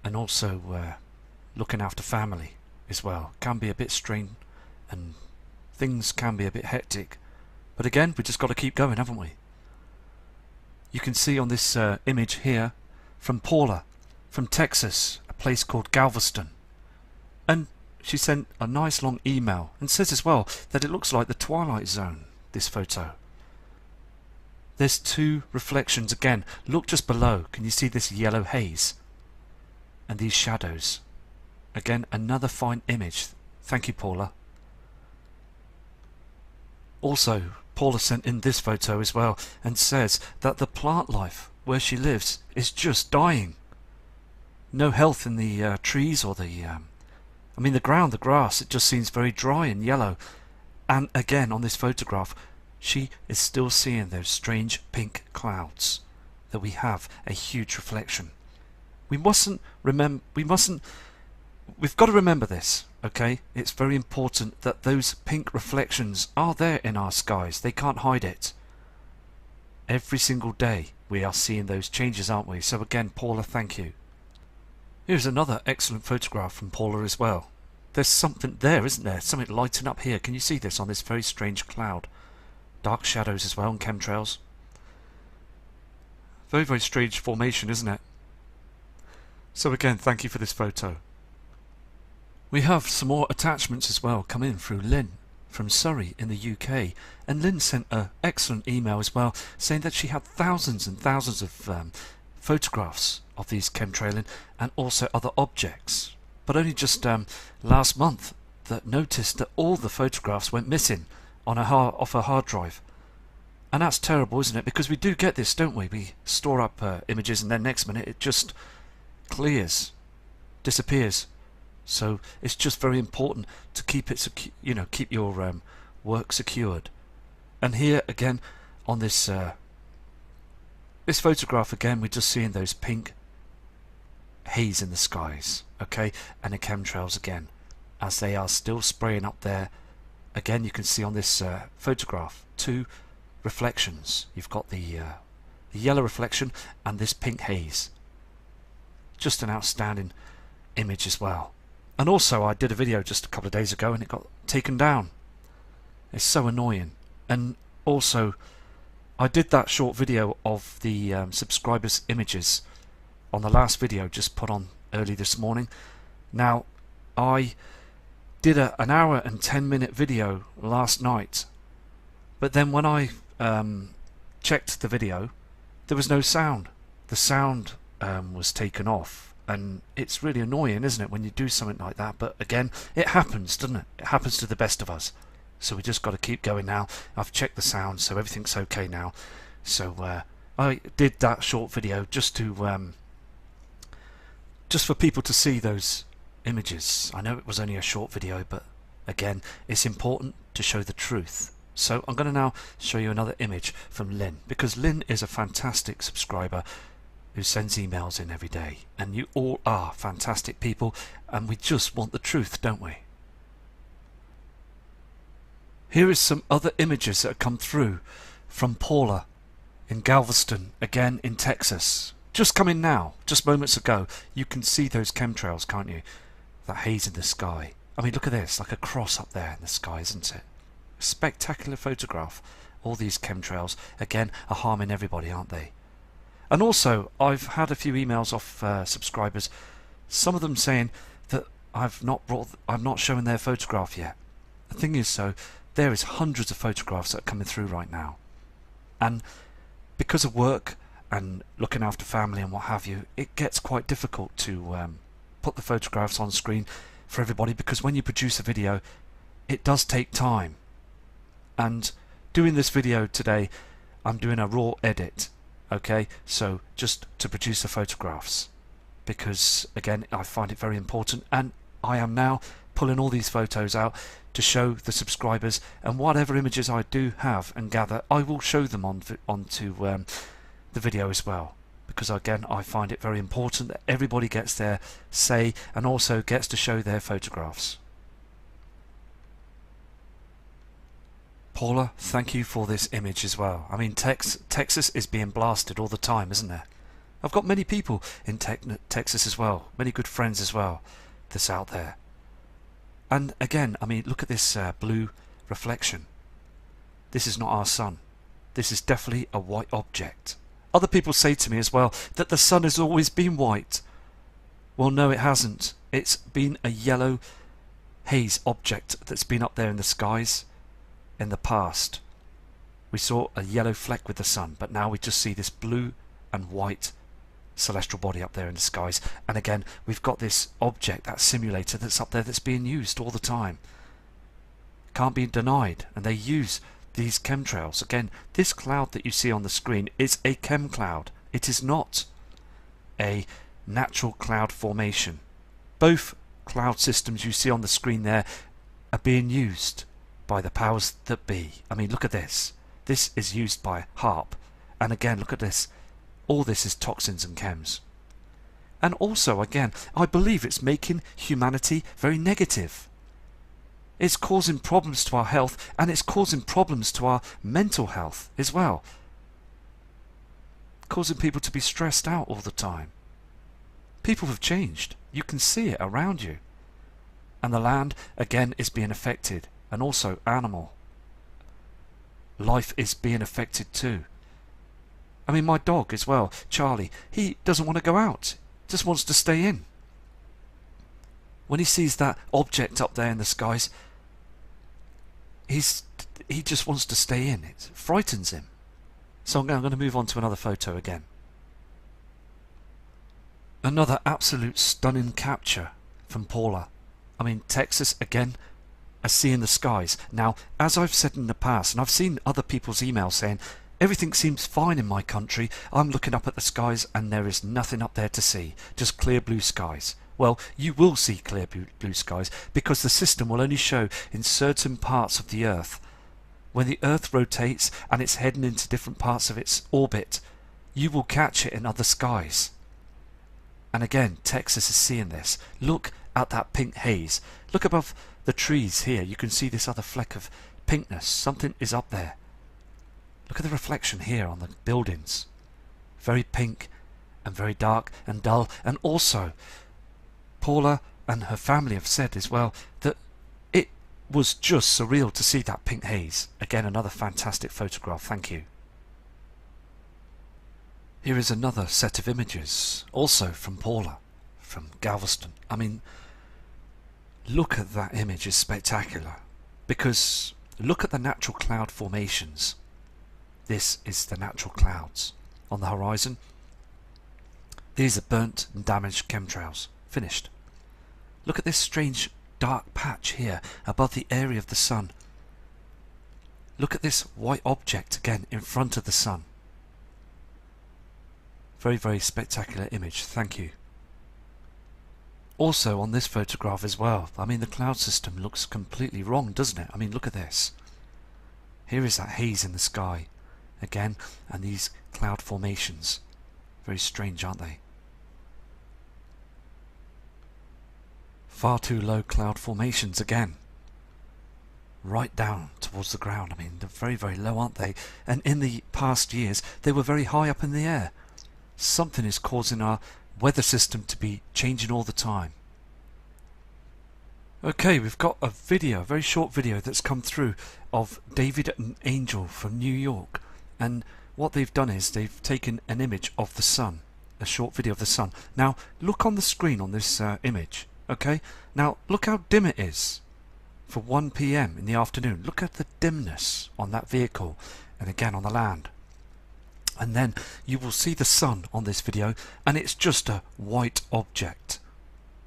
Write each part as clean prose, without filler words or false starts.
and also looking after family as well can be a bit strained, and things can be a bit hectic. But again, we just got to keep going, haven't we? You can see on this image here from Paula from Texas, a place called Galveston, and she sent a nice long email and says as well that it looks like the Twilight Zone, this photo. There's two reflections again. Look just below. Can you see this yellow haze and these shadows? Again, another fine image. Thank you, Paula. Also, Paula sent in this photo as well and says that the plant life where she lives is just dying. No health in the trees or the the ground, the grass, it just seems very dry and yellow. And again, on this photograph, she is still seeing those strange pink clouds, that we have a huge reflection. We've got to remember this, okay? It's very important that those pink reflections are there in our skies. They can't hide it. Every single day we are seeing those changes, aren't we? So again, Paula, thank you. Here's another excellent photograph from Paula as well. There's something there, isn't there? Something lighting up here. Can you see this on this very strange cloud? Dark shadows as well and chemtrails. Very, very strange formation, isn't it? So again, thank you for this photo. We have some more attachments as well come in through Lynn from Surrey in the UK, and Lynn sent an excellent email as well saying that she had thousands and thousands of photographs of these chemtrailing and also other objects, but only just last month that noticed that all the photographs went missing on off her hard drive. And that's terrible, isn't it? Because we do get this, don't we? We store up images and then next minute it just clears, disappears. So it's just very important to keep it, keep your work secured. And here again on this this photograph again, we're just seeing those pink haze in the skies, okay, and the chemtrails again as they are still spraying up there. Again, you can see on this photograph two reflections. You've got the yellow reflection and this pink haze. Just an outstanding image as well. And also I did a video just a couple of days ago and it got taken down. It's so annoying. And also I did that short video of the subscribers' images on the last video just put on early this morning. Now I did an hour and 10-minute video last night, but then when I checked the video there was no sound. The sound was taken off, and it's really annoying, isn't it, when you do something like that? But again, it happens, doesn't it? It happens to the best of us, so we just got to keep going now. I've checked the sound, so everything's okay now. So I did that short video just to just for people to see those images. I know it was only a short video, but again, it's important to show the truth. So I'm going to now show you another image from Lynn, because Lynn is a fantastic subscriber who sends emails in every day, and you all are fantastic people, and we just want the truth, don't we? Here is some other images that have come through from Paula in Galveston, again in Texas. Just come in now, just moments ago. You can see those chemtrails, can't you? That haze in the sky. I mean, look at this, like a cross up there in the sky, isn't it? A spectacular photograph. All these chemtrails, again, are harming everybody, aren't they? And also, I've had a few emails off subscribers, some of them saying that I've not shown their photograph yet. The thing is, there is hundreds of photographs that are coming through right now, and because of work and looking after family and what have you, it gets quite difficult to put the photographs on screen for everybody, because when you produce a video it does take time. And doing this video today, I'm doing a raw edit, okay, so just to produce the photographs, because again I find it very important, and I am now pulling all these photos out to show the subscribers, and whatever images I do have and gather, I will show them onto the video as well, because again I find it very important that everybody gets their say and also gets to show their photographs. Paula, thank you for this image as well. I mean, Texas is being blasted all the time, isn't there? I've got many people in Texas as well, many good friends as well that's out there. And again, I mean, look at this blue reflection. This is not our sun. This is definitely a white object. Other people say to me as well that the sun has always been white. Well, no, it hasn't. It's been a yellow haze object that's been up there in the skies in the past. We saw a yellow fleck with the sun, but now we just see this blue and white celestial body up there in the skies. And again, we've got this object, that simulator that's up there that's being used all the time. Can't be denied. And they use these chemtrails. Again, this cloud that you see on the screen is a chem cloud. It is not a natural cloud formation. Both cloud systems you see on the screen there are being used by the powers that be. I mean, look at this. This is used by HAARP. And again, look at this. All this is toxins and chems. And also, again, I believe it's making humanity very negative. It's causing problems to our health, and it's causing problems to our mental health as well. Causing people to be stressed out all the time. People have changed. You can see it around you. And the land, again, is being affected. And also animal life is being affected too. I mean, my dog as well, Charlie, he doesn't want to go out. Just wants to stay in. When he sees that object up there in the skies, he just wants to stay in. It frightens him. So I'm going to move on to another photo again. Another absolute stunning capture from Paula. I mean, Texas again, a sea in the skies. Now, as I've said in the past, and I've seen other people's emails saying, everything seems fine in my country. I'm looking up at the skies and there is nothing up there to see. Just clear blue skies. Well, you will see clear blue skies because the system will only show in certain parts of the Earth. When the Earth rotates and it's heading into different parts of its orbit, you will catch it in other skies. And again, Texas is seeing this. Look at that pink haze. Look above the trees here. You can see this other fleck of pinkness. Something is up there. Look at the reflection here on the buildings. Very pink and very dark and dull. And also, Paula and her family have said as well that it was just surreal to see that pink haze. Again, another fantastic photograph. Thank you. Here is another set of images, also from Paula, from Galveston. I mean, look at that image, it's spectacular. Because look at the natural cloud formations. This is the natural clouds on the horizon. These are burnt and damaged chemtrails. Finished. Look at this strange dark patch here above the area of the sun. Look at this white object again in front of the sun. Very, very spectacular image. Thank you. Also on this photograph as well, I mean, the cloud system looks completely wrong, doesn't it? I mean, look at this. Here is that haze in the sky again, and these cloud formations. Very strange, aren't they? Far too low cloud formations again. Right down towards the ground. I mean, they're very, very low, aren't they? And in the past years, they were very high up in the air. Something is causing our weather system to be changing all the time. Okay, we've got a video, a very short video that's come through of David and Angel from New York. And what they've done is they've taken an image of the sun, a short video of the sun. Now, look on the screen on this image, okay? Now, look how dim it is for 1 PM in the afternoon. Look at the dimness on that vehicle and again on the land. And then you will see the sun on this video, and it's just a white object.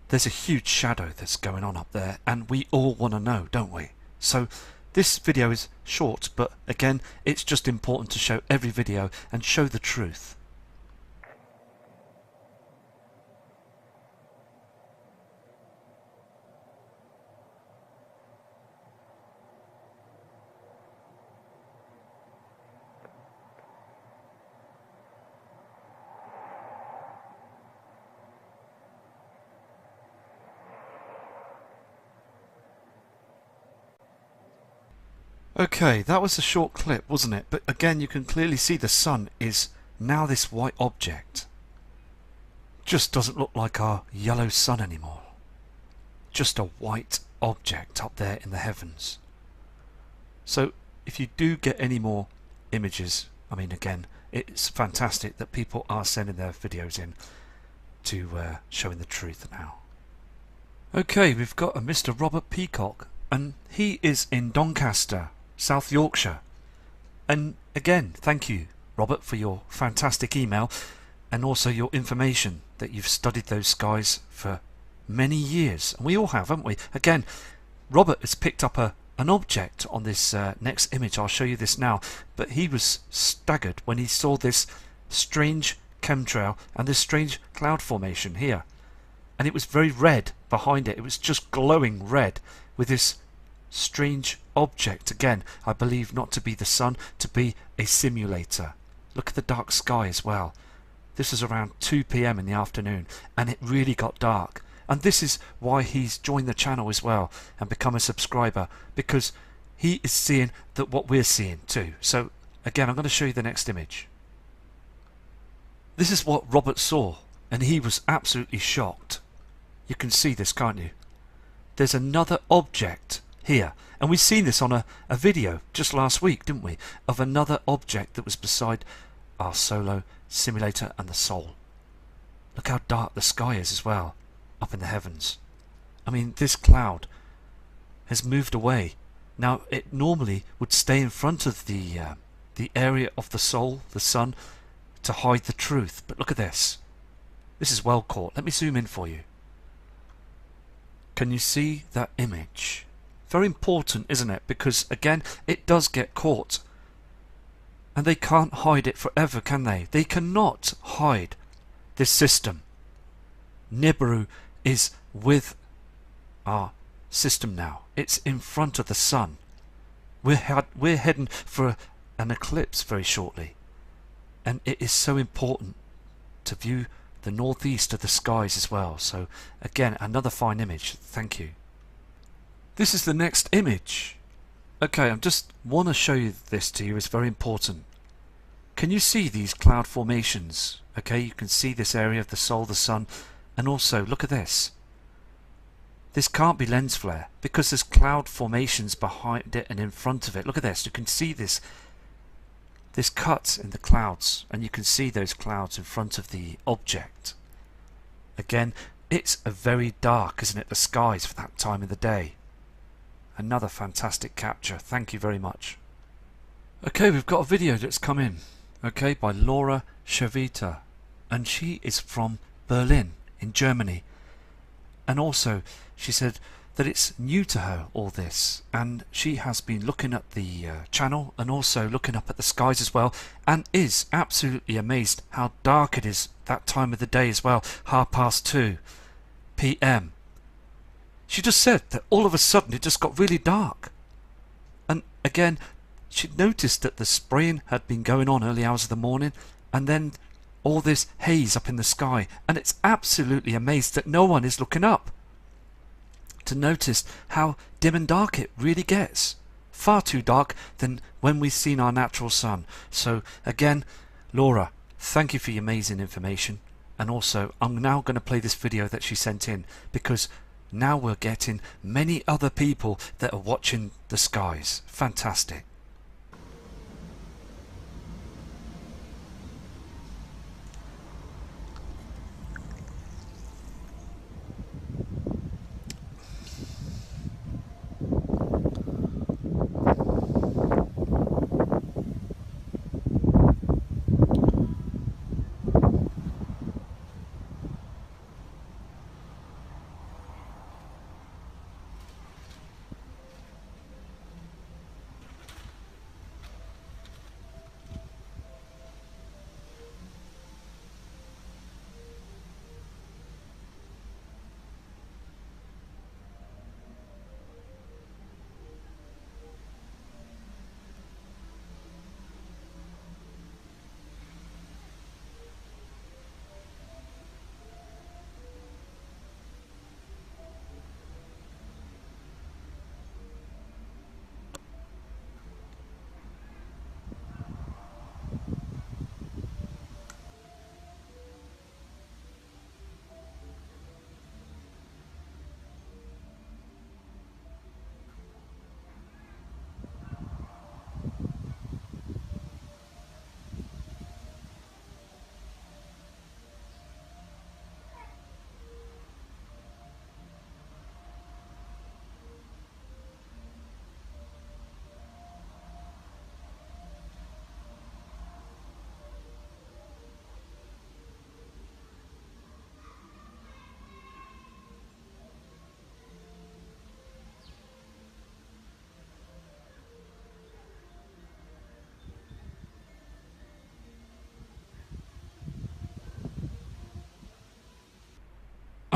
There's a huge shadow that's going on up there, and we all want to know, don't we? So this video is short, but again, it's just important to show every video and show the truth. Okay, that was a short clip, wasn't it? But again, you can clearly see the sun is now this white object. just doesn't look like our yellow sun anymore. Just a white object up there in the heavens. So if you do get any more images, I mean, again, it's fantastic that people are sending their videos in to showing the truth now. Okay, we've got a Mr. Robert Peacock, and he is in Doncaster, South Yorkshire. And again, thank you, Robert, for your fantastic email and also your information that you've studied those skies for many years. And we all have, haven't we? Again, Robert has picked up an object on this next image. I'll show you this now. But he was staggered when he saw this strange chemtrail and this strange cloud formation here. And it was very red behind it. It was just glowing red with this strange object. Again, I believe not to be the sun, to be a simulator. Look at the dark sky as well. This is around 2 p.m. in the afternoon, and it really got dark. And this is why he's joined the channel as well and become a subscriber, because he is seeing that what we're seeing too. So again, I'm going to show you the next image. This is what Robert saw, and he was absolutely shocked. You can see this, can't you? There's another object here, and we've seen this on a video just last week, didn't we, of another object that was beside our solo simulator and the Sol. Look how dark the sky is as well, up in the heavens. I mean, this cloud has moved away. Now, it normally would stay in front of the area of the Sol, the sun, to hide the truth. But look at this. This is well caught. Let me zoom in for you. Can you see that image? Very important, isn't it? Because, again, it does get caught. And they can't hide it forever, can they? They cannot hide this system. Nibiru is with our system now. It's in front of the sun. We're heading for an eclipse very shortly. And it is so important to view the northeast of the skies as well. So again, another fine image. Thank you. This is the next image. Okay, I just want to show you this to you. It's very important. Can you see these cloud formations? Okay, you can see this area of the Sol, the sun, and also look at this. This can't be lens flare because there's cloud formations behind it and in front of it. Look at this. You can see this cut in the clouds, and you can see those clouds in front of the object. Again, it's a very dark, isn't it, the skies for that time of the day. Another fantastic capture. Thank you very much. Okay, we've got a video that's come in, okay, by Laura Shavita, and she is from Berlin in Germany. And also she said that it's new to her, all this, and she has been looking at the channel and also looking up at the skies as well, and is absolutely amazed how dark it is that time of the day as well, 2:30 p.m. She just said that all of a sudden it just got really dark. And again, she noticed that the spraying had been going on early hours of the morning, and then all this haze up in the sky, and it's absolutely amazed that no one is looking up to notice how dim and dark it really gets. Far too dark than when we've seen our natural sun. So again, Laura, thank you for your amazing information. And also, I'm now going to play this video that she sent in, because now we're getting many other people that are watching the skies. Fantastic.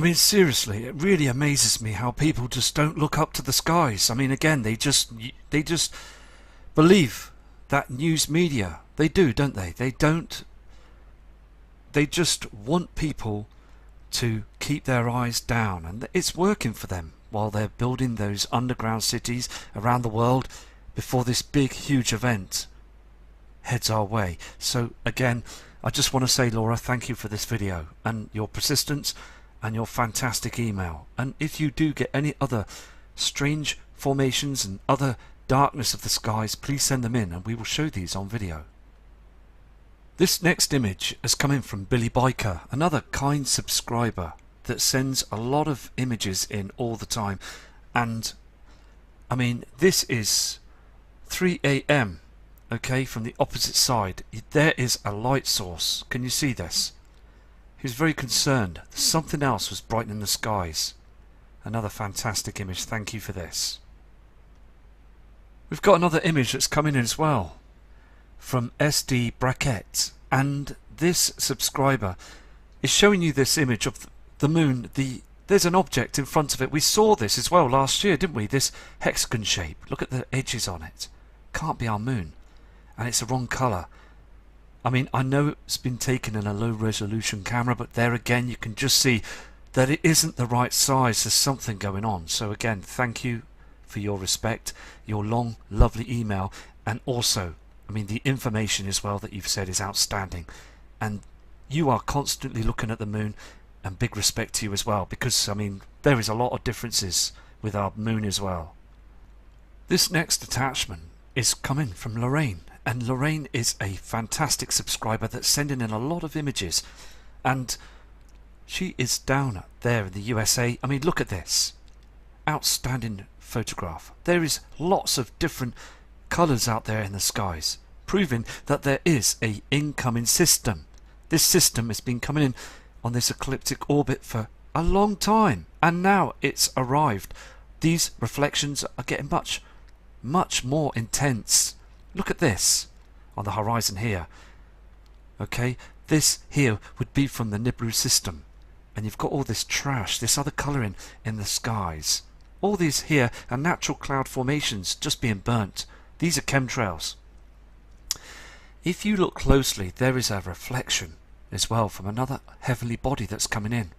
I mean, seriously, it really amazes me how people just don't look up to the skies. I mean, again, they just believe that news media. They do, don't they? They don't. They just want people to keep their eyes down, and it's working for them while they're building those underground cities around the world before this big, huge event heads our way. So again, I just want to say, Laura, thank you for this video and your persistence and your fantastic email. And if you do get any other strange formations and other darkness of the skies, please send them in and we will show these on video. This next image has come in from Billy Biker, another kind subscriber that sends a lot of images in all the time. And I mean, this is 3 AM, okay, from the opposite side. There is a light source. Can you see this? He was very concerned. Something else was brightening the skies. Another fantastic image. Thank you for this. We've got another image that's coming in as well from SD Brackett, and this subscriber is showing you this image of the moon. There's an object in front of it. We saw this as well last year, didn't we? This hexagon shape. Look at the edges on it. Can't be our moon, and it's the wrong colour. I mean, I know it's been taken in a low resolution camera, but there again you can just see that it isn't the right size. There's something going on. So again, thank you for your respect, your long lovely email, and also, I mean, the information as well that you've said is outstanding. And you are constantly looking at the moon, and big respect to you as well, because I mean, there is a lot of differences with our moon as well. This next attachment is coming from Lorraine, and Lorraine is a fantastic subscriber that's sending in a lot of images, and she is down there in the USA. I mean, look at this outstanding photograph. There is lots of different colours out there in the skies, proving that there is a incoming system. This system has been coming in on this ecliptic orbit for a long time, and now it's arrived. These reflections are getting much more intense. Look at this on the horizon here. Okay, this here would be from the Nibiru system, and you've got all this trash, this other colouring in the skies. All these here are natural cloud formations just being burnt. These are chemtrails. If you look closely, there is a reflection as well from another heavenly body that's coming in.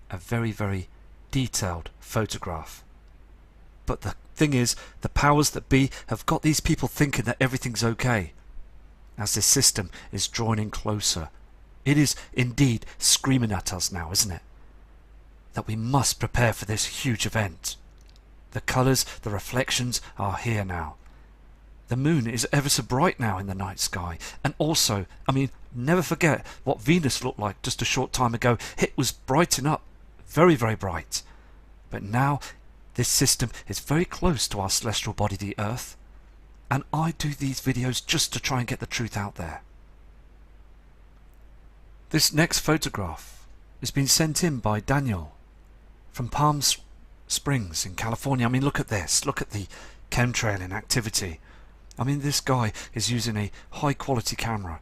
A very detailed photograph. But the thing is, the powers that be have got these people thinking that everything's okay as this system is drawing in closer. It is indeed screaming at us now, isn't it? That we must prepare for this huge event. The colours, the reflections are here now. The moon is ever so bright now in the night sky. And also, I mean, never forget what Venus looked like just a short time ago. It was brightening up, very bright. But now this system is very close to our celestial body, the Earth. And I do these videos just to try and get the truth out there. This next photograph has been sent in by Daniel from Palm Springs in California. I mean, look at this. Look at the chemtrailing activity. I mean, this guy is using a high quality camera.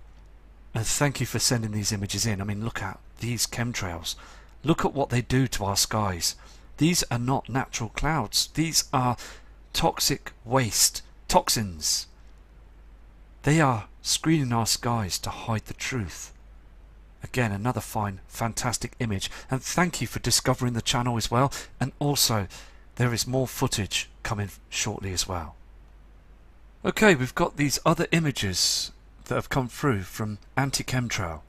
And thank you for sending these images in. I mean, look at these chemtrails. Look at what they do to our skies. These are not natural clouds. These are toxic waste, toxins. They are screening our skies to hide the truth. Again, another fine, fantastic image. And thank you for discovering the channel as well. And also, there is more footage coming shortly as well. Okay, we've got these other images that have come through from Anti-Chemtrail.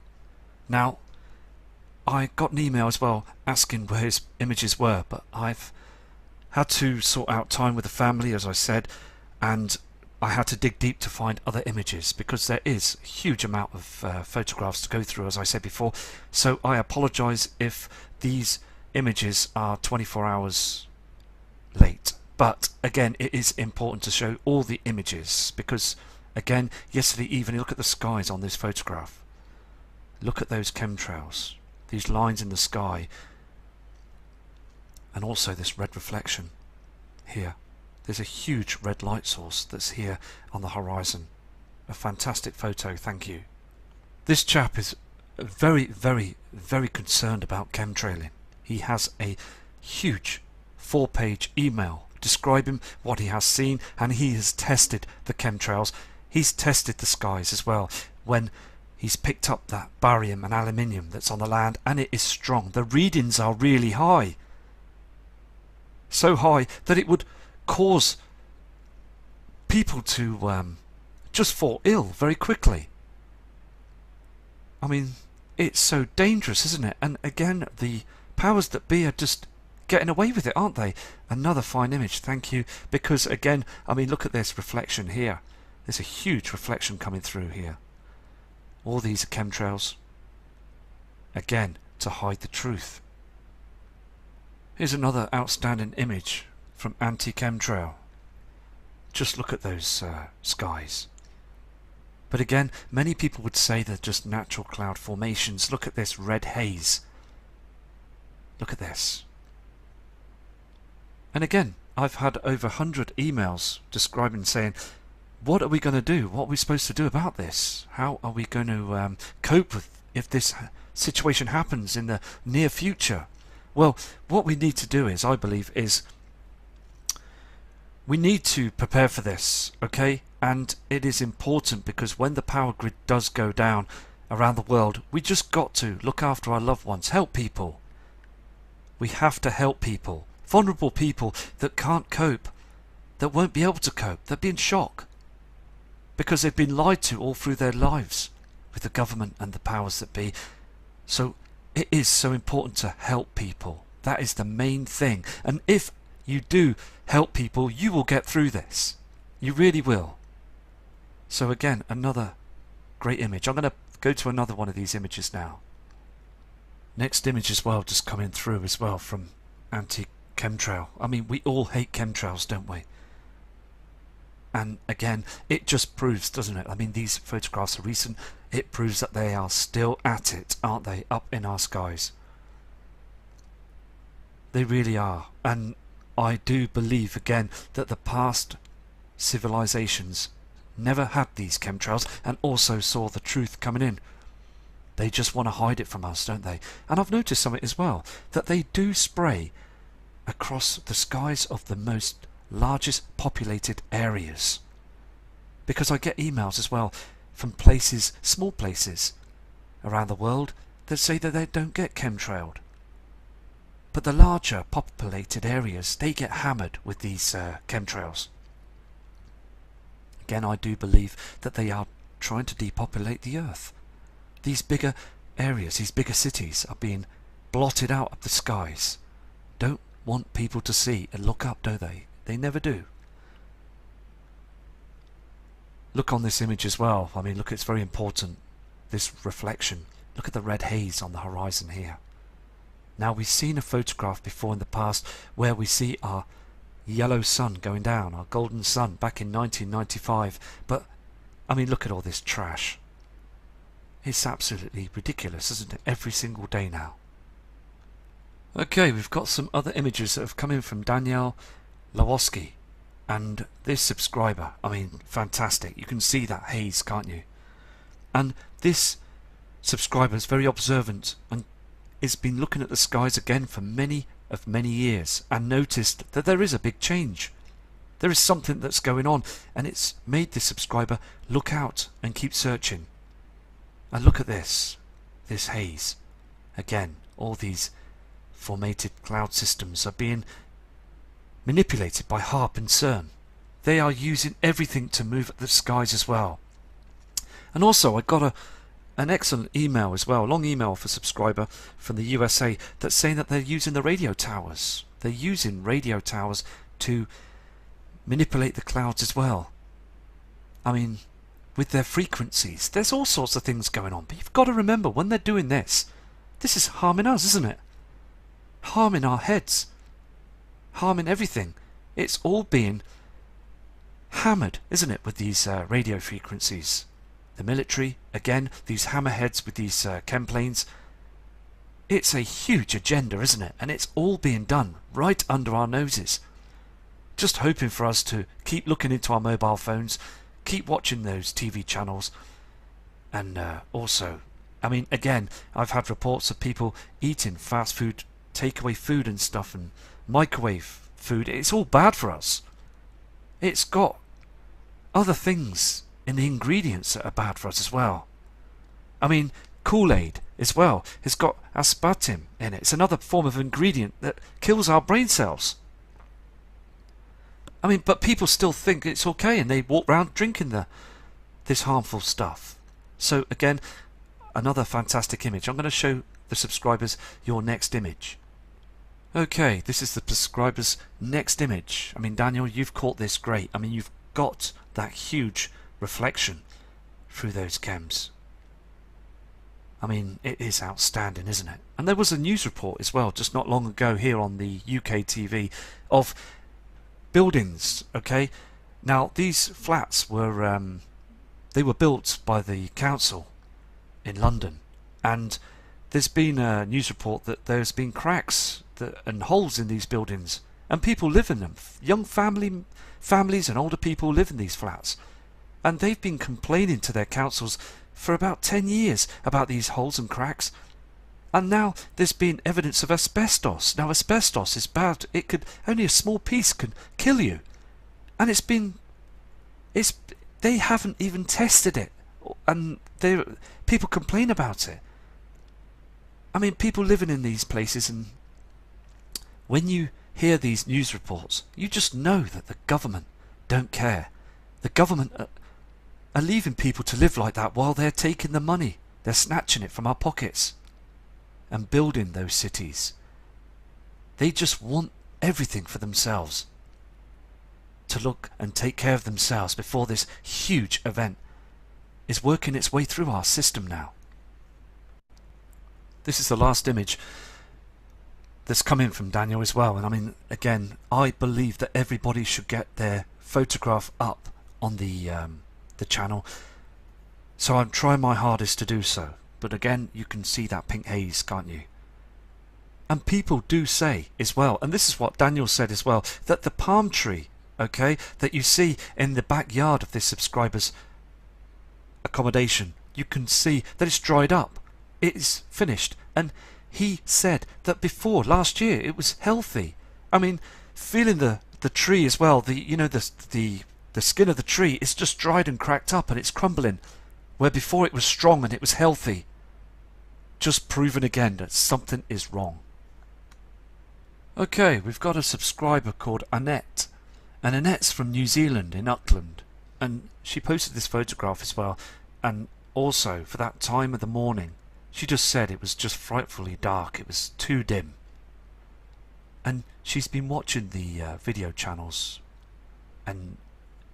Now, I got an email as well asking where his images were, but I've had to sort out time with the family, as I said, and I had to dig deep to find other images because there is a huge amount of photographs to go through, as I said before. So I apologise if these images are 24 hours late. But again, it is important to show all the images because, again, yesterday evening, look at the skies on this photograph. Look at those chemtrails, these lines in the sky, and also this red reflection here. There's a huge red light source that's here on the horizon. A fantastic photo, thank you. This chap is very concerned about chemtrailing. He has a huge 4-page email describing what he has seen, and he has tested the chemtrails. He's tested the skies as well when he's picked up that barium and aluminium that's on the land, and it is strong. The readings are really high. So high that it would cause people to just fall ill very quickly. I mean, it's so dangerous, isn't it? And again, the powers that be are just getting away with it, aren't they? Another fine image, thank you. Because again, I mean, look at this reflection here. There's a huge reflection coming through here. All these are chemtrails. Again, to hide the truth. Here's another outstanding image from anti-chemtrail. Just look at those skies. But again, many people would say they're just natural cloud formations. Look at this red haze. Look at this. And again, I've had over 100 emails describing, saying, what are we going to do? What are we supposed to do about this? How are we going to cope with if this situation happens in the near future? Well, what we need to do is, I believe, is we need to prepare for this, okay? And it is important because when the power grid does go down around the world, we just got to look after our loved ones, help people. We have to help people. Vulnerable people that can't cope, that won't be able to cope, they'll be in shock because they've been lied to all through their lives with the government and the powers that be. So it is so important to help people. That is the main thing. And if you do help people, you will get through this. You really will. So again, another great image. I'm going to go to another one of these images now. Next image as well, just coming through as well from anti-chemtrail. I mean, we all hate chemtrails, don't we? And again, it just proves, doesn't it? I mean, these photographs are recent. It proves that they are still at it, aren't they? Up in our skies. They really are. And I do believe, again, that the past civilizations never had these chemtrails and also saw the truth coming in. They just want to hide it from us, don't they? And I've noticed something as well, that they do spray across the skies of the most largest populated areas. Because I get emails as well from places, small places around the world that say that they don't get chemtrailed. But the larger populated areas, they get hammered with these chemtrails. Again, I do believe that they are trying to depopulate the earth. These bigger areas, these bigger cities are being blotted out of the skies. Don't want people to see and look up, do they? They never do. Look on this image as well. I mean, look, it's very important. This reflection. Look at the red haze on the horizon here. Now, we've seen a photograph before in the past where we see our yellow sun going down, our golden sun, back in 1995. But, I mean, look at all this trash. It's absolutely ridiculous, isn't it? Every single day now. Okay, we've got some other images that have come in from Danielle Lawoski. And this subscriber, I mean, fantastic. You can see that haze, can't you? And this subscriber is very observant and has been looking at the skies again for many years and noticed that there is a big change. There is something that's going on, and it's made this subscriber look out and keep searching. And look at this haze. Again, all these formated cloud systems are being manipulated by HAARP and CERN. They are using everything to move the skies as well. And also, I got an excellent email as well, a long email for a subscriber from the USA that's saying that they're using the radio towers. They're using radio towers to manipulate the clouds as well. I mean, with their frequencies, there's all sorts of things going on. But you've got to remember, when they're doing this is harming us, isn't it? Harming our heads. Harming everything. It's all being hammered, isn't it, with these radio frequencies. The military, again, these hammerheads with these chem planes. It's a huge agenda, isn't it? And it's all being done right under our noses. Just hoping for us to keep looking into our mobile phones, keep watching those TV channels, and also, I mean, again, I've had reports of people eating fast food takeaway food and stuff and microwave food, it's all bad for us. It's got other things in the ingredients that are bad for us as well. I mean, Kool-Aid as well has got aspartame in it. It's another form of ingredient that kills our brain cells. I mean, but people still think it's okay, and they walk around drinking this harmful stuff. So again, another fantastic image. I'm going to show the subscribers your next image. Okay, this is the subscribers' next image. I mean, Daniel, you've caught this great. I mean, you've got that huge reflection through those chems. I mean, it is outstanding, isn't it? And there was a news report as well, just not long ago here on the UK TV, of buildings, okay? Now, these flats were, they were built by the council in London, and there's been a news report that there's been cracks and holes in these buildings, and people live in them. Young families and older people live in these flats, and they've been complaining to their councils for about 10 years about these holes and cracks. And now there's been evidence of asbestos. Now, asbestos is bad. It could, only a small piece can kill you. And they haven't even tested it. And people complain about it. I mean, people living in these places, and when you hear these news reports, you just know that the government don't care. The government are leaving people to live like that while they're taking the money. They're snatching it from our pockets and building those cities. They just want everything for themselves, to look and take care of themselves before this huge event is working its way through our system now. This is the last image that's come in from Daniel as well, and I mean, again, I believe that everybody should get their photograph up on the channel, so I'm trying my hardest to do so. But again, you can see that pink haze, can't you? And people do say as well, and this is what Daniel said as well, that the palm tree, okay, that you see in the backyard of this subscriber's accommodation, you can see that it's dried up. It is finished. And he said that before, last year, it was healthy. I mean, feeling the tree as well, the skin of the tree is just dried and cracked up and it's crumbling, where before it was strong and it was healthy. Just proven again that something is wrong. Okay, we've got a subscriber called Annette, and Annette's from New Zealand in Auckland, and she posted this photograph as well, and also for that time of the morning she just said it was just frightfully dark, it was too dim. And she's been watching the video channels and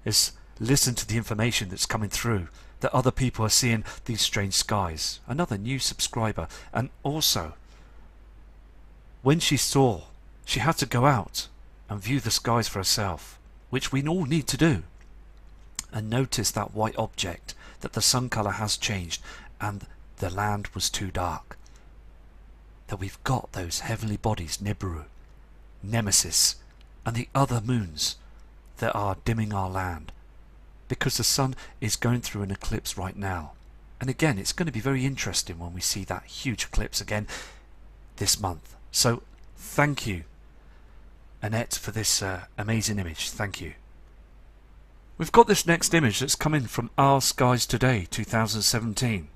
has listened to the information that's coming through, that other people are seeing these strange skies. Another new subscriber. And also, when she saw, she had to go out and view the skies for herself, which we all need to do, and notice that white object, that the sun colour has changed and the land was too dark. That we've got those heavenly bodies, Nibiru, Nemesis, and the other moons that are dimming our land, because the sun is going through an eclipse right now. And again, it's going to be very interesting when we see that huge eclipse again this month. So thank you, Annette, for this amazing image. Thank you. We've got this next image that's come in from Our Skies Today 2017,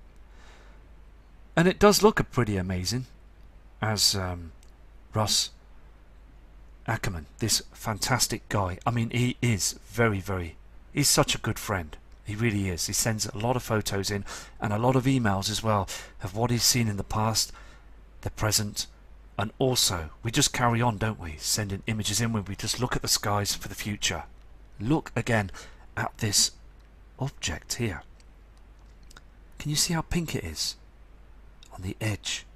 and it does look pretty amazing, as Russ Ackerman, this fantastic guy. I mean, he is he's such a good friend. He really is. He sends a lot of photos in and a lot of emails as well of what he's seen in the past, the present, and also we just carry on, don't we, sending images in when we just look at the skies for the future. Look again at this object here. Can you see how pink it is on the edge?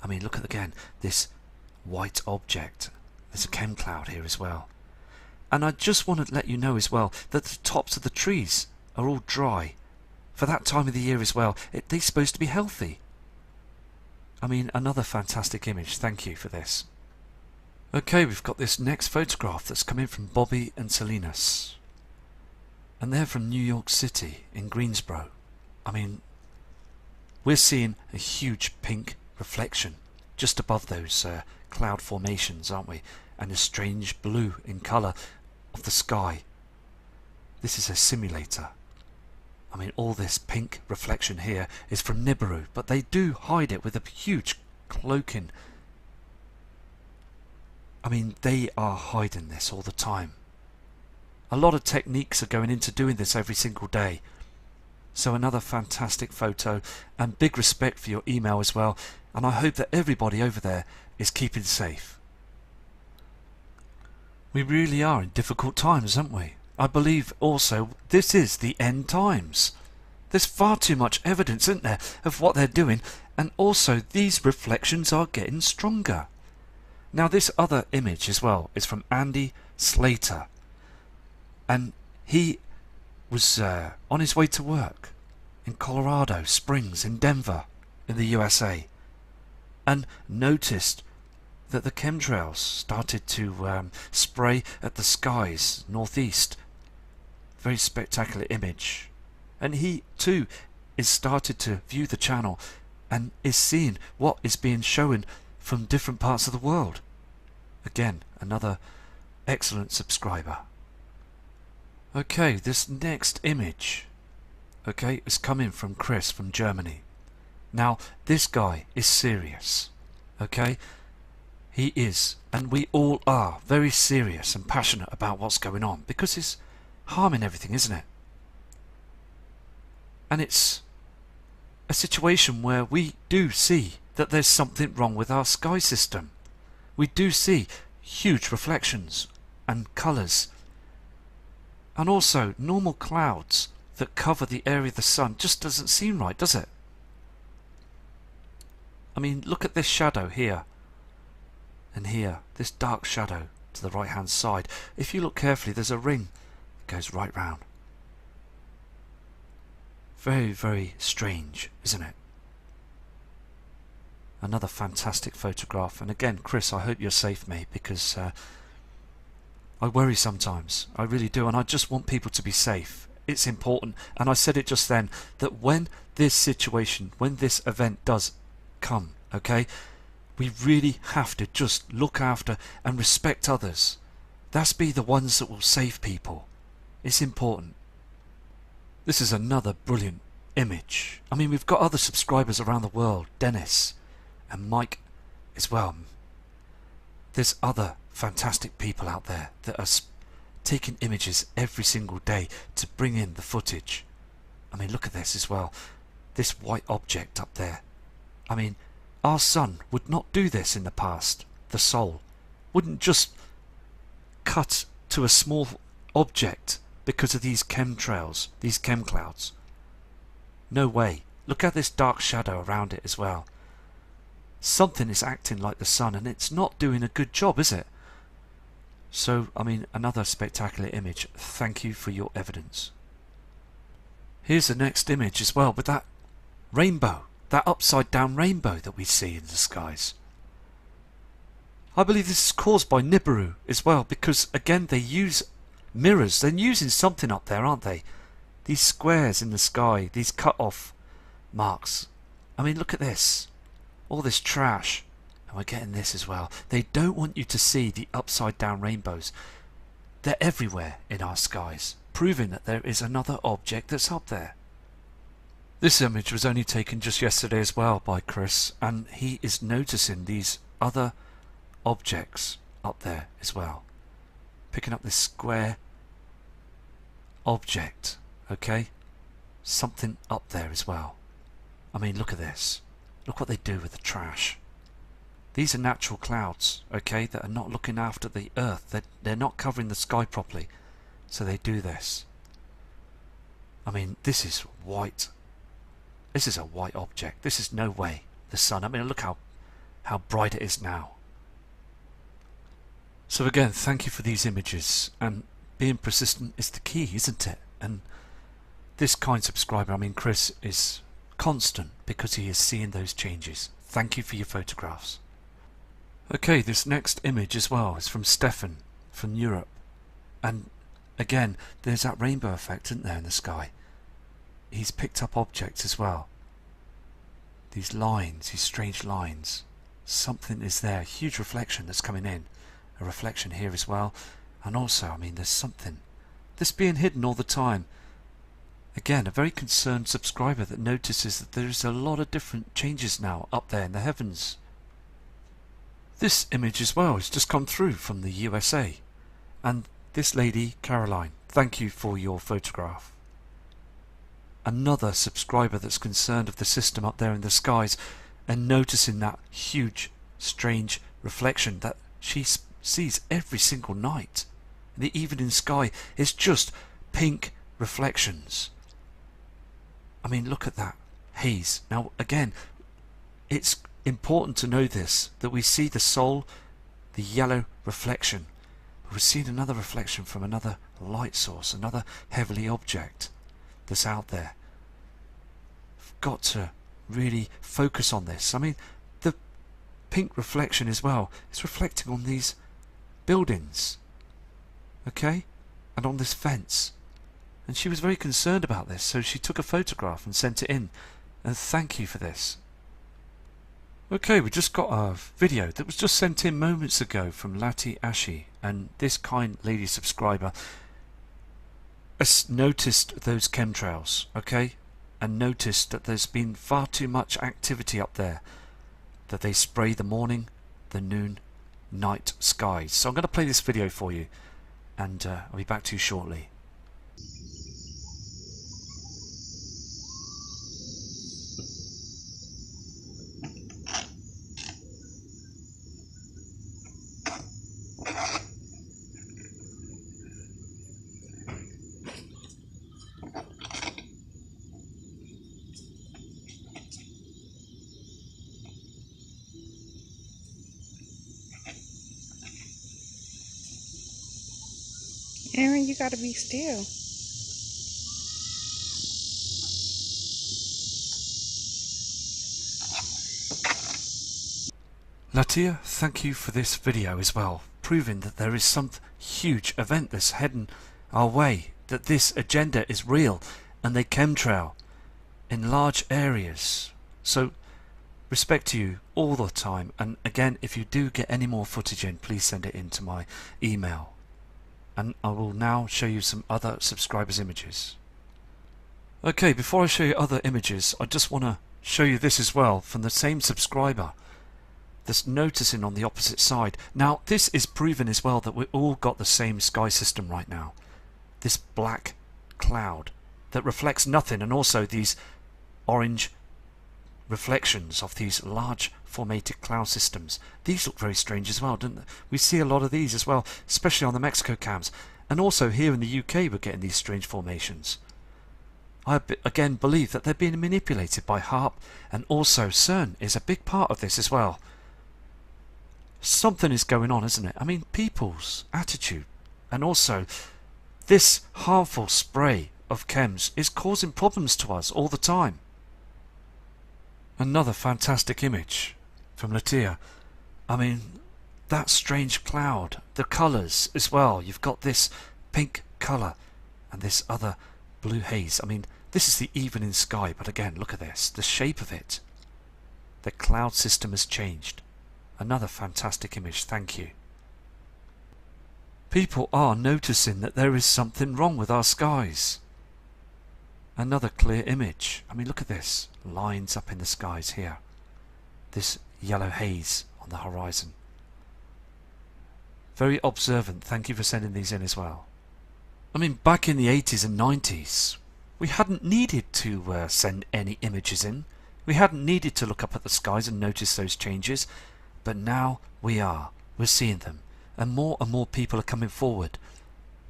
I mean, look at again this white object. There's a chem cloud here as well. And I just want to let you know as well that the tops of the trees are all dry for that time of the year as well. They're supposed to be healthy. I mean, another fantastic image. Thank you for this. Okay, we've got this next photograph that's come in from Bobby and Salinas, and they're from New York City in Greensboro. I mean, we're seeing a huge pink reflection just above those cloud formations, aren't we? And a strange blue in colour of the sky. This is a simulator. I mean, all this pink reflection here is from Nibiru, but they do hide it with a huge cloaking. I mean, they are hiding this all the time. A lot of techniques are going into doing this every single day. So another fantastic photo, and big respect for your email as well, and I hope that everybody over there is keeping safe. We really are in difficult times, aren't we? I believe also this is the end times. There's far too much evidence, isn't there, of what they're doing, and also these reflections are getting stronger. Now this other image as well is from Andy Slater, and he was on his way to work in Colorado Springs in Denver in the USA, and noticed that the chemtrails started to spray at the skies northeast. Very spectacular image, and he too is started to view the channel and is seeing what is being shown from different parts of the world. Again, another excellent subscriber. Okay, this next image, okay, is coming from Chris from Germany. Now, this guy is serious, okay? He is, and we all are, very serious and passionate about what's going on, because it's harming everything, isn't it? And it's a situation where we do see that there's something wrong with our sky system. We do see huge reflections and colours, and also normal clouds that cover the area of the sun. Just doesn't seem right, does it? I mean, look at this shadow here and here, this dark shadow to the right hand side. If you look carefully, there's a ring that goes right round. Very, very strange, isn't it? Another fantastic photograph, and again, Chris, I hope you're safe, mate, because I worry sometimes. I really do, and I just want people to be safe. It's important, and I said it just then, that when this situation, when this event does come, okay, we really have to just look after and respect others. That's be the ones that will save people. It's important. This is another brilliant image. I mean, we've got other subscribers around the world, Dennis and Mike as well. There's other fantastic people out there that are taking images every single day to bring in the footage. I mean, look at this as well. This white object up there. I mean, our sun would not do this in the past. The soul wouldn't just cut to a small object because of these chemtrails, these chem clouds. No way. Look at this dark shadow around it as well. Something is acting like the sun, and it's not doing a good job, is it? So, I mean, another spectacular image. Thank you for your evidence. Here's the next image as well, with that rainbow, that upside down rainbow that we see in the skies. I believe this is caused by Nibiru as well, because again they use mirrors. They're using something up there, aren't they? These squares in the sky, these cut off marks. I mean, look at this. All this trash, and we're getting this as well. They don't want you to see the upside down rainbows. They're everywhere in our skies, proving that there is another object that's up there. This image was only taken just yesterday as well by Chris, and he is noticing these other objects up there as well. Picking up this square object, okay? Something up there as well. I mean, look at this. Look what they do with the trash. These are natural clouds, okay, that are not looking after the earth. They're not covering the sky properly, so they do this. I mean, this is white. This is a white object. This is no way the sun. I mean, look how bright it is now. So again, thank you for these images, and being persistent is the key, isn't it? And this kind subscriber, I mean Chris, is constant because he is seeing those changes. Thank you for your photographs. Okay, this next image as well is from Stefan from Europe, and again there's that rainbow effect, isn't there, in the sky. He's picked up objects as well. These lines, these strange lines. something is there. Huge reflection that's coming in. A reflection here as well. And also, I mean, there's something that's being hidden all the time. Again, a very concerned subscriber that notices that there's a lot of different changes now up there in the heavens. This image as well has just come through from the USA. And this lady, Caroline, thank you for your photograph. Another subscriber that's concerned of the system up there in the skies and noticing that huge, strange reflection that she sees every single night. The evening sky is just pink reflections. I mean, look at that haze. Now, again, it's important to know this, that we see the soul, the yellow reflection. We've seen another reflection from another light source, another heavenly object that's out there. We've got to really focus on this. I mean, the pink reflection as well is reflecting on these buildings, okay, and on this fence. And she was very concerned about this, so she took a photograph and sent it in. And thank you for this. Okay, we just got a video that was just sent in moments ago from Lati Ashi, and this kind lady subscriber has noticed those chemtrails, okay, and noticed that there's been far too much activity up there, that they spray the morning, the noon, night skies. So I'm going to play this video for you, and I'll be back to you shortly. Aaron, you gotta be still. Latia, thank you for this video as well, proving that there is some huge event that's heading our way, that this agenda is real and they chemtrail in large areas. So respect to you all the time, and again, if you do get any more footage in, please send it in to my email. And I will now show you some other subscribers' images. Okay, before I show you other images, I just want to show you this as well from the same subscriber that's noticing on the opposite side. Now, this is proven as well that we all got the same sky system right now. This black cloud that reflects nothing, and also these orange reflections of these large formated cloud systems. These look very strange as well, don't they? We see a lot of these as well, especially on the Mexico cams, and also here in the UK we're getting these strange formations. I again believe that they're being manipulated by HARP, and also CERN is a big part of this as well. Something is going on, isn't it? I mean, people's attitude, and also this harmful spray of chems is causing problems to us all the time. Another fantastic image from Latia. I mean, that strange cloud, the colours as well. You've got this pink colour and this other blue haze. I mean, this is the evening sky, but again, look at this, the shape of it. The cloud system has changed. Another fantastic image, thank you. People are noticing that there is something wrong with our skies. Another clear image. I mean, look at this. Lines up in the skies here. This yellow haze on the horizon. Very observant. Thank you for sending these in as well. I mean, back in the 80s and 90s, we hadn't needed to send any images in. We hadn't needed to look up at the skies and notice those changes. But now we are. We're seeing them. And more people are coming forward.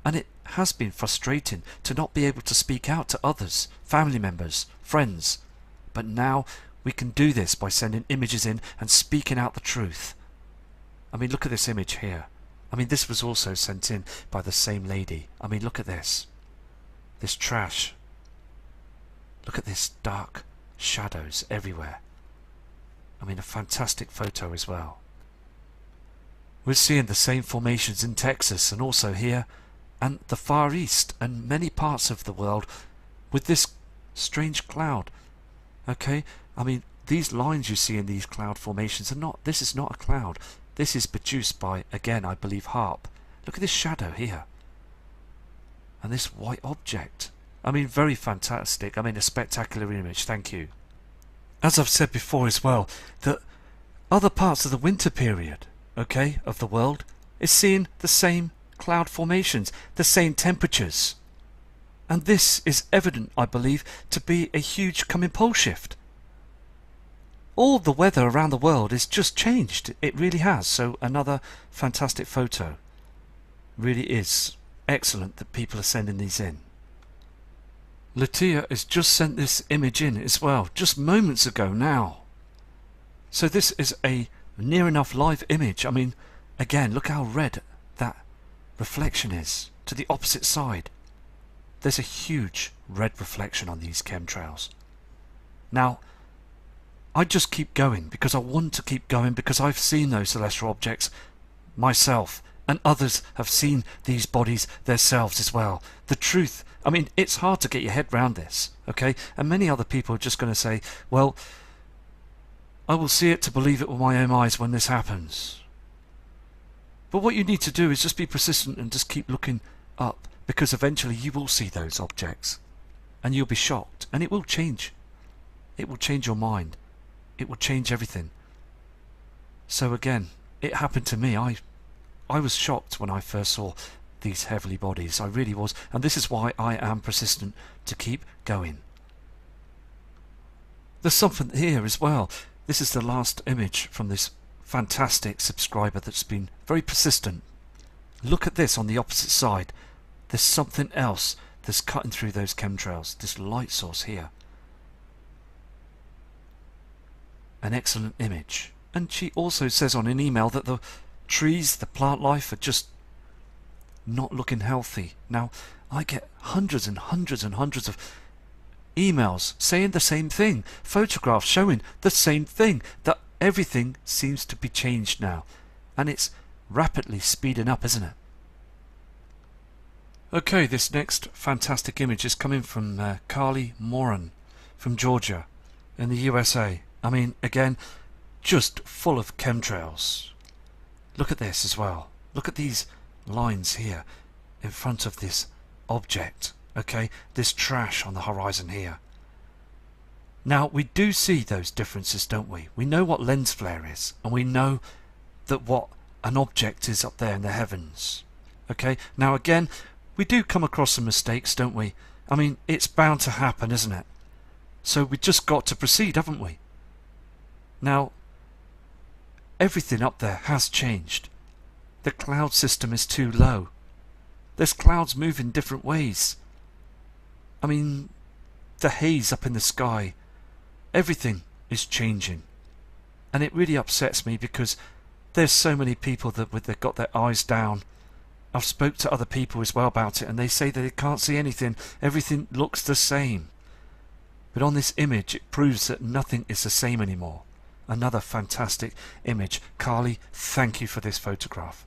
And it has been frustrating to not be able to speak out to others, family members, friends. But now we can do this by sending images in and speaking out the truth. I mean, look at this image here. I mean, this was also sent in by the same lady. I mean, look at this. This trash. Look at this dark shadows everywhere. I mean, a fantastic photo as well. We're seeing the same formations in Texas and also here and the Far East and many parts of the world with this strange cloud. Okay, I mean, these lines you see in these cloud formations are not, this is not a cloud. This is produced by, again, I believe, HARP. Look at this shadow here. And this white object. I mean, very fantastic. I mean, a spectacular image. Thank you. As I've said before as well, that other parts of the winter period, okay, of the world, is seeing the same cloud formations, the same temperatures. And this is evident, I believe, to be a huge coming pole shift. All the weather around the world is just changed. It really has. So another fantastic photo. Really is excellent that people are sending these in. Latia has just sent this image in as well, just moments ago now. So this is a near enough live image. I mean, again, look how red that reflection is to the opposite side. There's a huge red reflection on these chemtrails. Now, I just keep going because I want to keep going, because I've seen those celestial objects myself, and others have seen these bodies themselves as well. The truth, I mean, it's hard to get your head round this, okay? And many other people are just going to say, well, I will see it to believe it with my own eyes when this happens. But what you need to do is just be persistent and just keep looking up, because eventually you will see those objects and you'll be shocked, and it will change. It will change your mind. It will change everything. So again, it happened to me. I was shocked when I first saw these heavenly bodies. I really was. And this is why I am persistent to keep going. There's something here as well. This is the last image from this fantastic subscriber that's been very persistent. Look at this on the opposite side. There's something else that's cutting through those chemtrails. This light source here. An excellent image. And she also says on an email that the trees, the plant life, are just not looking healthy. Now, I get hundreds and hundreds and hundreds of emails saying the same thing, photographs showing the same thing, that everything seems to be changed now, and it's rapidly speeding up, isn't it? Okay, this next fantastic image is coming from Carly Moran from Georgia in the USA. I mean, again, just full of chemtrails. Look at this as well. Look at these lines here in front of this object, okay? This trash on the horizon here. Now, we do see those differences, don't we? We know what lens flare is, and we know that what an object is up there in the heavens, okay? Now, again, we do come across some mistakes, don't we? I mean, it's bound to happen, isn't it? So we just got to proceed, haven't we? Now, everything up there has changed. The cloud system is too low. There's clouds moving different ways. I mean, the haze up in the sky, everything is changing. And it really upsets me because there's so many people that they've got their eyes down. I've spoke to other people as well about it, and they say that they can't see anything. Everything looks the same. But on this image, it proves that nothing is the same anymore. Another fantastic image. Carly, thank you for this photograph.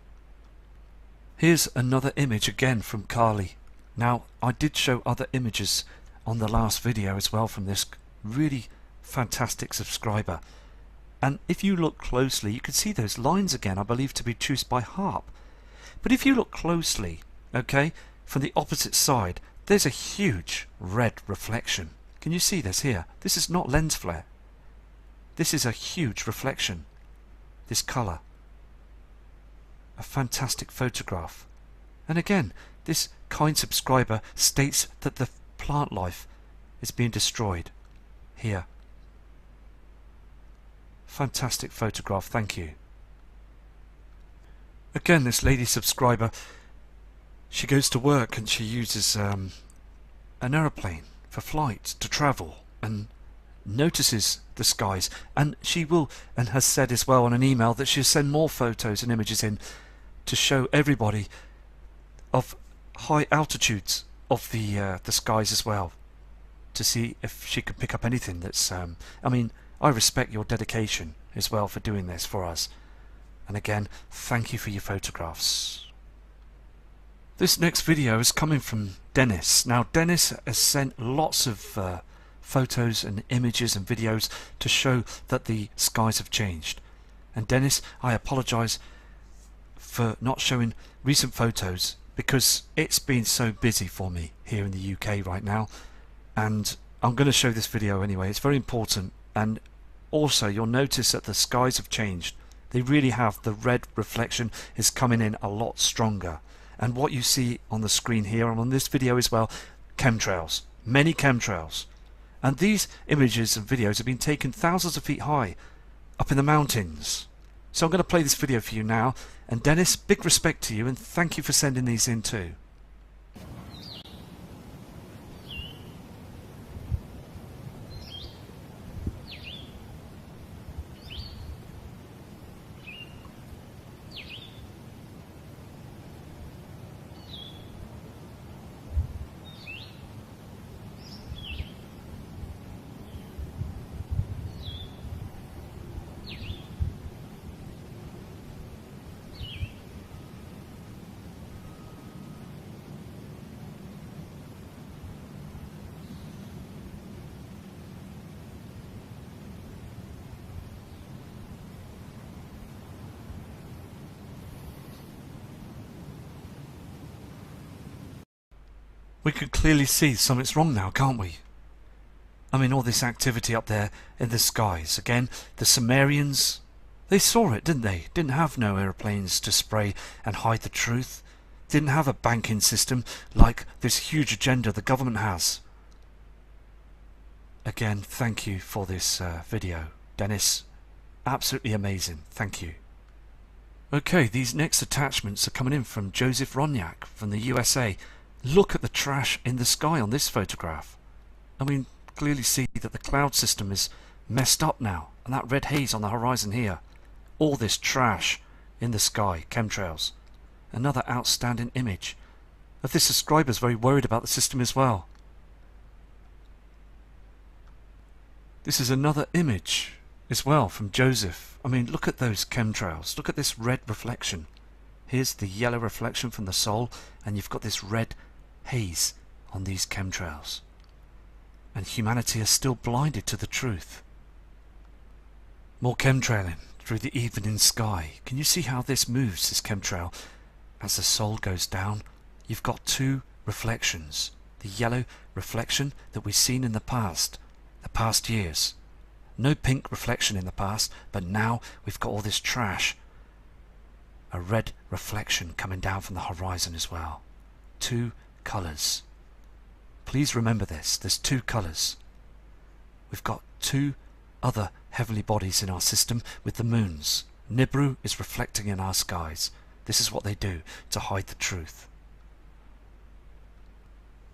Here's another image again from Carly. Now, I did show other images on the last video as well from this really fantastic subscriber. And if you look closely, you can see those lines again, I believe to be produced by HARP. But if you look closely, okay, from the opposite side, there's a huge red reflection. Can you see this here? This is not lens flare. This is a huge reflection. This colour. A fantastic photograph. And again, this kind subscriber states that the plant life is being destroyed. Here. Fantastic photograph, thank you. Again, this lady subscriber, she goes to work and she uses an aeroplane for flight to travel and notices the skies, and she will, and has said as well on an email, that she'll send more photos and images in to show everybody of high altitudes of the skies as well, to see if she could pick up anything that's I mean, I respect your dedication as well for doing this for us, and again, thank you for your photographs. This next video is coming from Dennis. Now, Dennis has sent lots of photos and images and videos to show that the skies have changed. And Dennis, I apologise for not showing recent photos because it's been so busy for me here in the UK right now, and I'm going to show this video anyway. It's very important, and also you'll notice that the skies have changed. They really have. The red reflection is coming in a lot stronger, and what you see on the screen here and on this video as well, chemtrails, many chemtrails. And these images and videos have been taken thousands of feet high up in the mountains. So I'm going to play this video for you now, and Dennis, big respect to you and thank you for sending these in too. We can clearly see something's wrong now, can't we? I mean, all this activity up there in the skies. Again, the Sumerians, they saw it, didn't they? Didn't have no aeroplanes to spray and hide the truth. Didn't have a banking system like this huge agenda the government has. Again, thank you for this video, Dennis. Absolutely amazing. Thank you. Okay, these next attachments are coming in from Joseph Ronyak from the USA. Look at the trash in the sky on this photograph. I mean, clearly see that the cloud system is messed up now, and that red haze on the horizon here. All this trash in the sky, chemtrails. Another outstanding image of this subscriber's very worried about the system as well. This is another image as well from Joseph. I mean, look at those chemtrails. Look at this red reflection. Here's the yellow reflection from the Sol, and you've got this red haze on these chemtrails. And humanity is still blinded to the truth. More chemtrailing through the evening sky. Can you see how this moves, this chemtrail? As the Sol goes down, you've got two reflections. The yellow reflection that we've seen in the past years. No pink reflection in the past, but now we've got all this trash. A red reflection coming down from the horizon as well. Two colours. Please remember this. There's two colours. We've got two other heavenly bodies in our system with the moons. Nibiru is reflecting in our skies. This is what they do to hide the truth.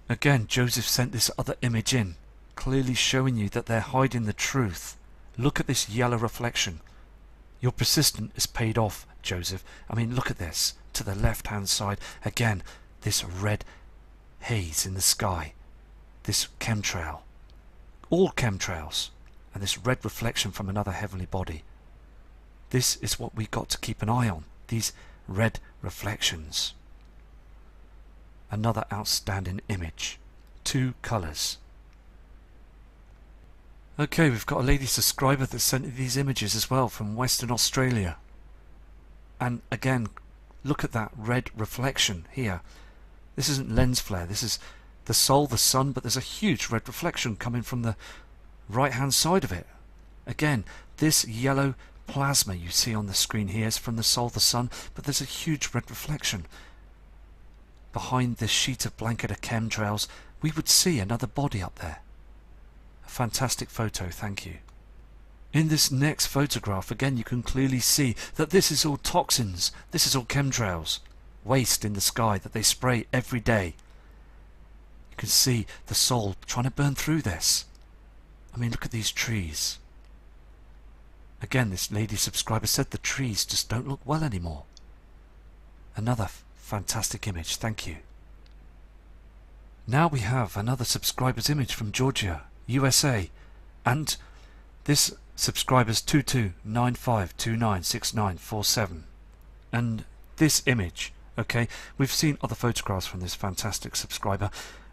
Again, Joseph sent this other image in, clearly showing you that they're hiding the truth. Look at this yellow reflection. Your persistence is paid off, Joseph. I mean, look at this. To the left-hand side, again, this red haze in the sky. This chemtrail. All chemtrails. And this red reflection from another heavenly body. This is what we've got to keep an eye on. These red reflections. Another outstanding image. Two colours. Okay, we've got a lady subscriber that sent these images as well from Western Australia. And again, look at that red reflection here. This isn't lens flare, this is the Sol, the sun, but there's a huge red reflection coming from the right hand side of it. Again, this yellow plasma you see on the screen here is from the Sol, the sun, but there's a huge red reflection. Behind this sheet of blanket of chemtrails, we would see another body up there. A fantastic photo, thank you. In this next photograph, again, you can clearly see that this is all toxins. This is all chemtrails. Waste in the sky that they spray every day. You can see the Sol trying to burn through this. I mean, look at these trees. Again, this lady subscriber said the trees just don't look well anymore. Another fantastic image, thank you. Now we have another subscriber's image from Georgia, USA, and this subscriber's 2295296947. And this image, okay, we've seen other photographs from this fantastic subscriber,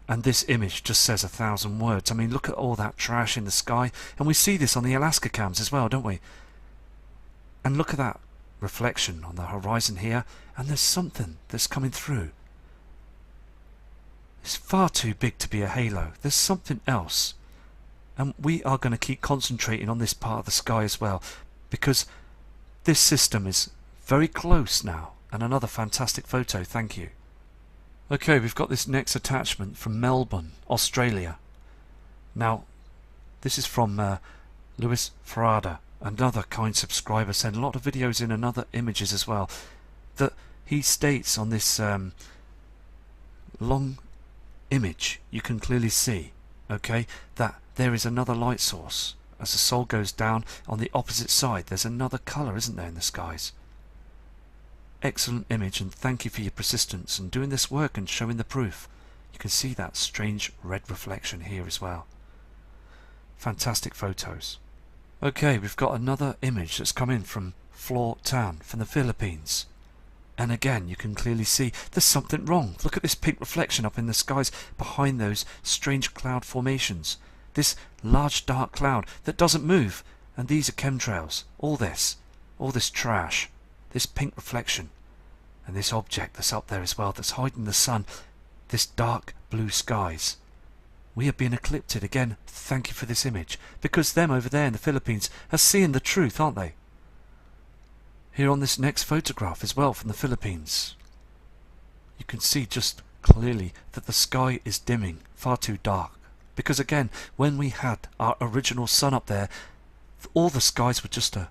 And this image just says 1,000 words. I mean, look at all that trash in the sky. And we see this on the Alaska cams as well, don't we? And look at that reflection on the horizon here. And there's something that's coming through. It's far too big to be a halo. There's something else. And we are going to keep concentrating on this part of the sky as well, because this system is very close now. And another fantastic photo, thank you. Okay, we've got this next attachment from Melbourne, Australia. Now, this is from Luis Farada, another kind subscriber, sent a lot of videos in and other images as well, that he states on this long image, you can clearly see, okay, that there is another light source. As the sol goes down on the opposite side, there's another colour, isn't there, in the skies? Excellent image, and thank you for your persistence and doing this work and showing the proof. You can see that strange red reflection here as well. Fantastic photos. Okay, we've got another image that's come in from Flor Tan from the Philippines. And again, you can clearly see there's something wrong. Look at this pink reflection up in the skies behind those strange cloud formations. This large dark cloud that doesn't move. And these are chemtrails. All this trash. This pink reflection. And this object that's up there as well, that's hiding the sun. This dark blue skies. We have been eclipsed again. Thank you for this image. Because them over there in the Philippines are seeing the truth, aren't they? Here on this next photograph as well from the Philippines, you can see just clearly that the sky is dimming, far too dark. Because again, when we had our original sun up there, all the skies were just a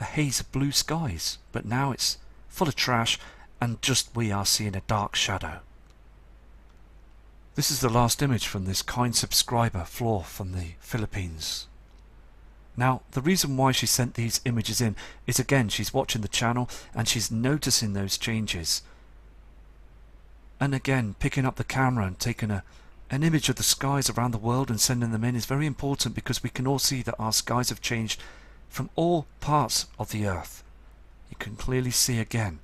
haze of blue skies. But now it's full of trash, and just we are seeing a dark shadow. This is the last image from this kind subscriber, Flor, from the Philippines. Now, the reason why she sent these images in is, again, she's watching the channel and she's noticing those changes. And again, picking up the camera and taking an image of the skies around the world and sending them in is very important, because we can all see that our skies have changed from all parts of the earth. You can clearly see again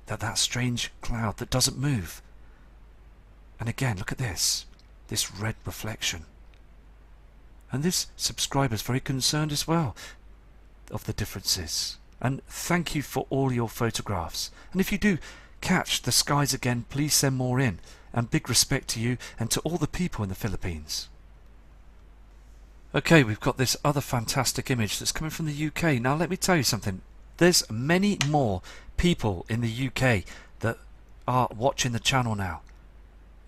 that strange cloud that doesn't move. And again, look at this red reflection. And this subscriber is very concerned as well of the differences. And thank you for all your photographs. And if you do catch the skies again, please send more in. And big respect to you and to all the people in the Philippines. Okay, we've got this other fantastic image that's coming from the UK. Now let me tell you something. There's many more people in the UK that are watching the channel now.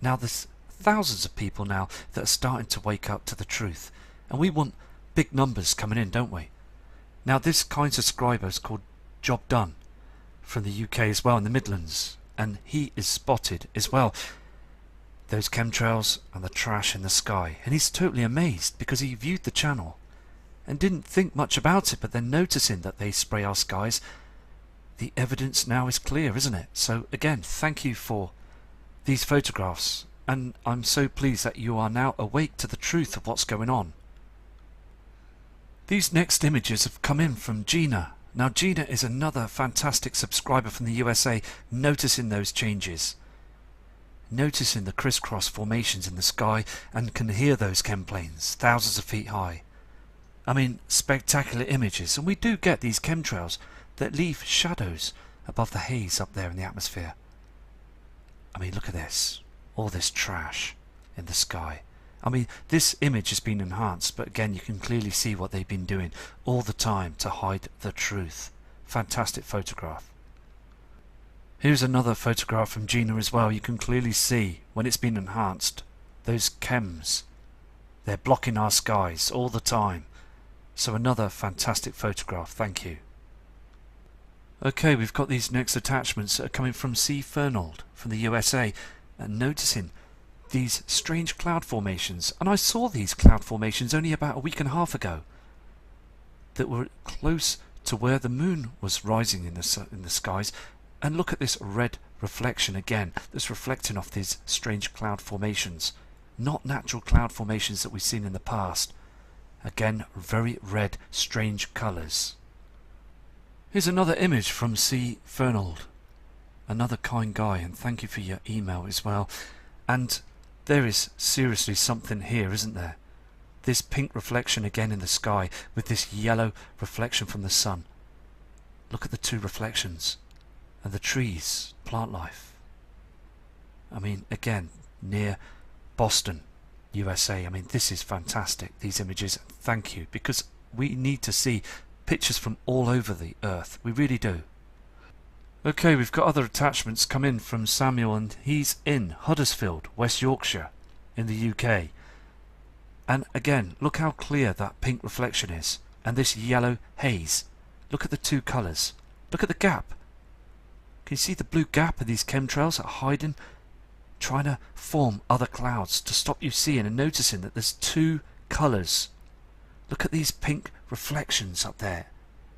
Now there's thousands of people now that are starting to wake up to the truth. And we want big numbers coming in, don't we? Now this kind subscriber is called Job Done from the UK as well, in the Midlands. And he is spotted as well those chemtrails and the trash in the sky. And he's totally amazed, because he viewed the channel and didn't think much about it, but then noticing that they spray our skies, the evidence now is clear, isn't it? So again, thank you for these photographs. And I'm so pleased that you are now awake to the truth of what's going on. These next images have come in from Gina. Now Gina is another fantastic subscriber from the USA, noticing those changes. Noticing the crisscross formations in the sky, and can hear those chemplanes thousands of feet high. I mean, spectacular images. And we do get these chemtrails that leave shadows above the haze up there in the atmosphere. I mean, look at this. All this trash in the sky. I mean, this image has been enhanced, but again, you can clearly see what they've been doing all the time to hide the truth. Fantastic photograph. Here's another photograph from Gina as well. You can clearly see, when it's been enhanced, those chems. They're blocking our skies all the time. So another fantastic photograph. Thank you. Okay, we've got these next attachments that are coming from C. Fernald from the USA, and noticing these strange cloud formations. And I saw these cloud formations only about a week and a half ago that were close to where the moon was rising in the skies. And look at this red reflection again, that's reflecting off these strange cloud formations. Not natural cloud formations that we've seen in the past. Again, very red, strange colours. Here's another image from C. Fernald. Another kind guy, and thank you for your email as well. And there is seriously something here, isn't there? This pink reflection again in the sky with this yellow reflection from the sun. Look at the two reflections. And the trees, plant life. I mean, again, near Boston, USA. I mean, this is fantastic, these images. Thank you, because we need to see pictures from all over the earth. We really do. Okay, we've got other attachments come in from Samuel, and he's in Huddersfield, West Yorkshire, in the UK. And again, look how clear that pink reflection is, and this yellow haze. Look at the two colours. Look at the gap. Can you see the blue gap of these chemtrails that are hiding, trying to form other clouds to stop you seeing and noticing that there's two colours. Look at these pink reflections up there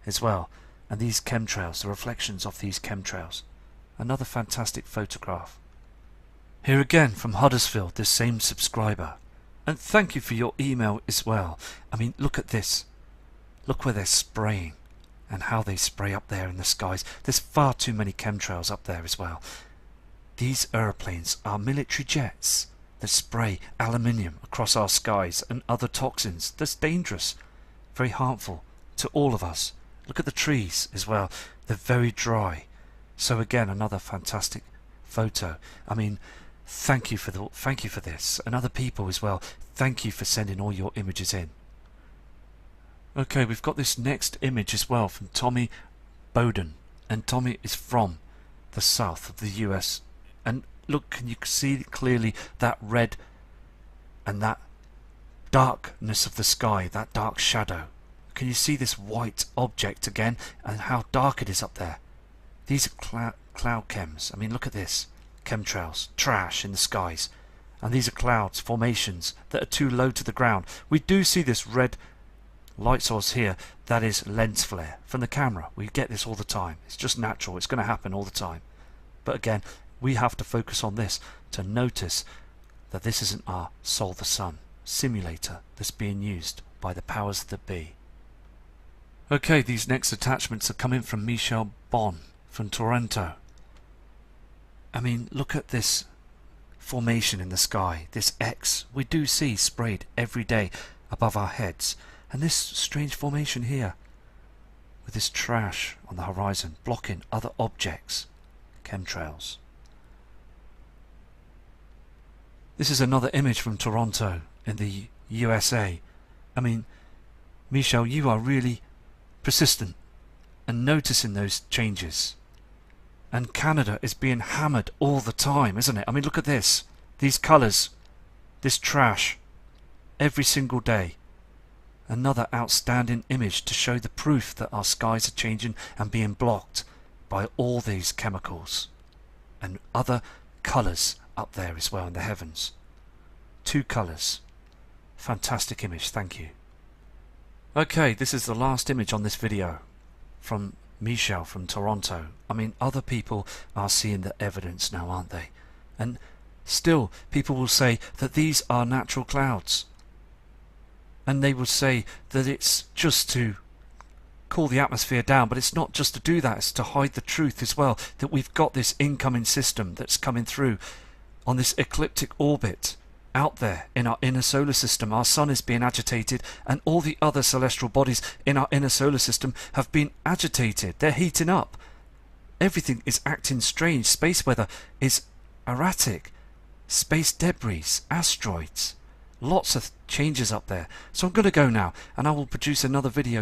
as well, and these chemtrails, the reflections of these chemtrails. Another fantastic photograph. Here again from Huddersfield, this same subscriber. And thank you for your email as well. I mean, look at this. Look where they're spraying and how they spray up there in the skies. There's far too many chemtrails up there as well. These aeroplanes are military jets that spray aluminium across our skies and other toxins. That's dangerous, very harmful to all of us. Look at the trees as well. They're very dry. So again, another fantastic photo. I mean, thank you for this, and other people as well. Thank you for sending all your images in. Okay, we've got this next image as well from Tommy Bowden, and Tommy is from the south of the US. And look, can you see clearly that red and that darkness of the sky, that dark shadow? Can you see this white object again and how dark it is up there? These are cloud chems. I mean, look at this. Chemtrails, trash in the skies. And these are clouds, formations that are too low to the ground. We do see this red light source here. That is lens flare from the camera. We get this all the time. It's just natural. It's going to happen all the time. But again, we have to focus on this to notice that this isn't our Sol the Sun simulator that's being used by the powers that be. Okay, these next attachments are coming from Michelle Bon from Toronto. I mean, look at this formation in the sky, this X we do see sprayed every day above our heads, and this strange formation here with this trash on the horizon blocking other objects, chemtrails. This is another image from Toronto in the USA. I mean, Michelle, you are really persistent and noticing those changes. And Canada is being hammered all the time, isn't it? I mean, look at this. These colours. This trash. Every single day. Another outstanding image to show the proof that our skies are changing and being blocked by all these chemicals. And other colours up there as well in the heavens. Two colours. Fantastic image, thank you. Okay, this is the last image on this video from Michelle from Toronto. I mean, other people are seeing the evidence now, aren't they? And still, people will say that these are natural clouds. And they will say that it's just to cool the atmosphere down, but it's not just to do that, it's to hide the truth as well, that we've got this incoming system that's coming through on this ecliptic orbit out there in our inner solar system. Our sun is being agitated, and all the other celestial bodies in our inner solar system have been agitated. They're heating up. Everything is acting strange. Space weather is erratic. Space debris, asteroids, lots of changes up there. So I'm going to go now, and I will produce another video